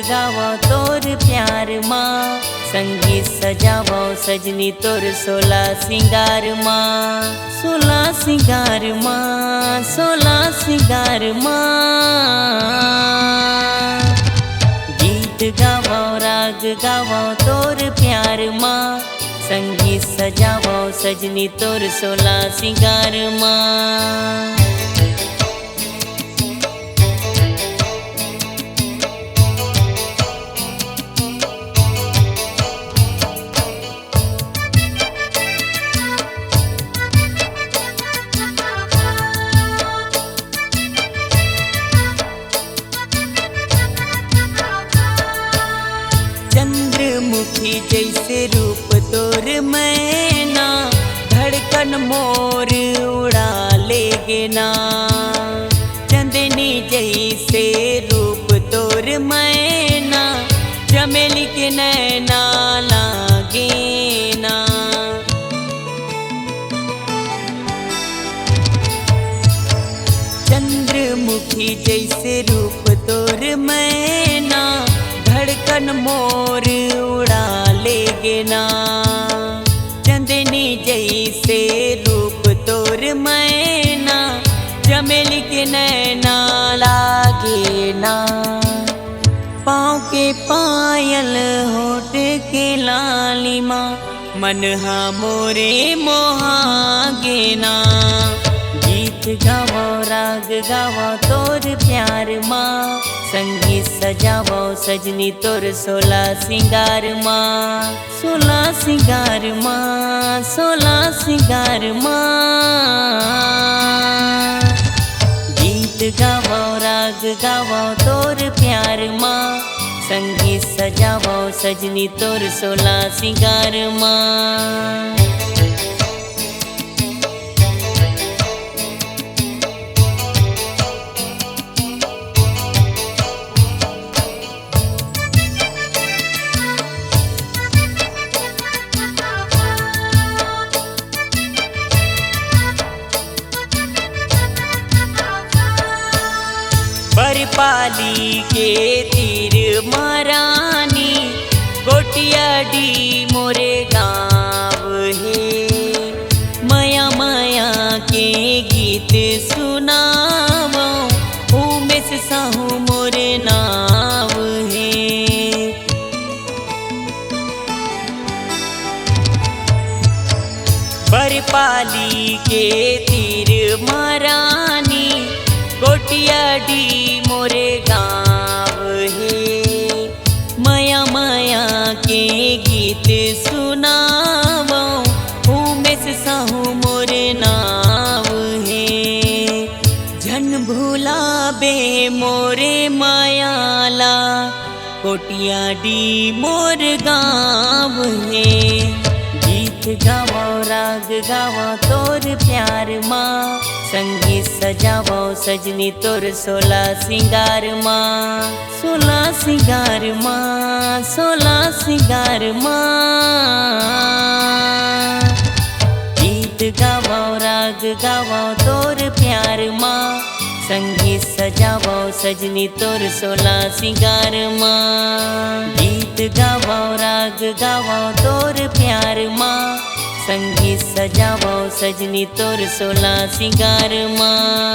गावो तोर प्यार माँ, संगीत सजावो सजनी तोर सोला सिंगार माँ, सोला सिंगार माँ, सोला सिंगार माँ। गीत गावो राग गावो तोर प्यार माँ, संगीत सजावो सजनी तोर सोला सिंगार माँ। चंद्रमुखी जैसे रूप तोर मैना, धड़कन मोर उड़ा लेगे ना। चंदनी जैसे रूप तोर मैना, चमेली के नैना लागे ना। चंद्रमुखी जैसे रूप तोर मैना, धड़कन मोर उड़ा लेगे ना। चंदनी जैसे रूप तोर मैना, चमेली के नैना लागे ना। पाँव के पायल होठ के लालिमा, मन हा मोरे मोहागे ना। गीत गावो राग गावो तोर प्यार माँ, संगीत सजावो सजनी तोर सोला सिंगार माँ, सोला सिंगार माँ, सोला सिंगार माँ। गीत गावो राग गावो तोर प्यार माँ, संगीत सजावो सजनी तोर सोला सिंगार माँ। बरपाली के तीर महारानी, कोटियाडी मोरे गाँव है। माया माया के गीत सुनावो, उमेश साहू मोरे नाव है। बरपाली के तीर महारानी, कोटियाडी मोरे गाँव है। माया माया के गीत सुनावो, उमेश साहू मोरे नाव है। झन भुलाबे मोरे मायाला, कोटियाडी मोर गाँव है। गीत गावो राग गावो तोर प्यार माँ, संगीत सजावो सजनी तोर सोला सिंगार माँ, सोला सिंगार माँ, सोला सिंगार माँ। गीत गावो राग गावो तोर प्यार माँ, संगीत सजावो सजनी तोर सोला सिंगार माँ। गीत गावो राग गावो तोर प्यार माँ, संगीत सजावो सजनी तोर सोला सिंगार माँ।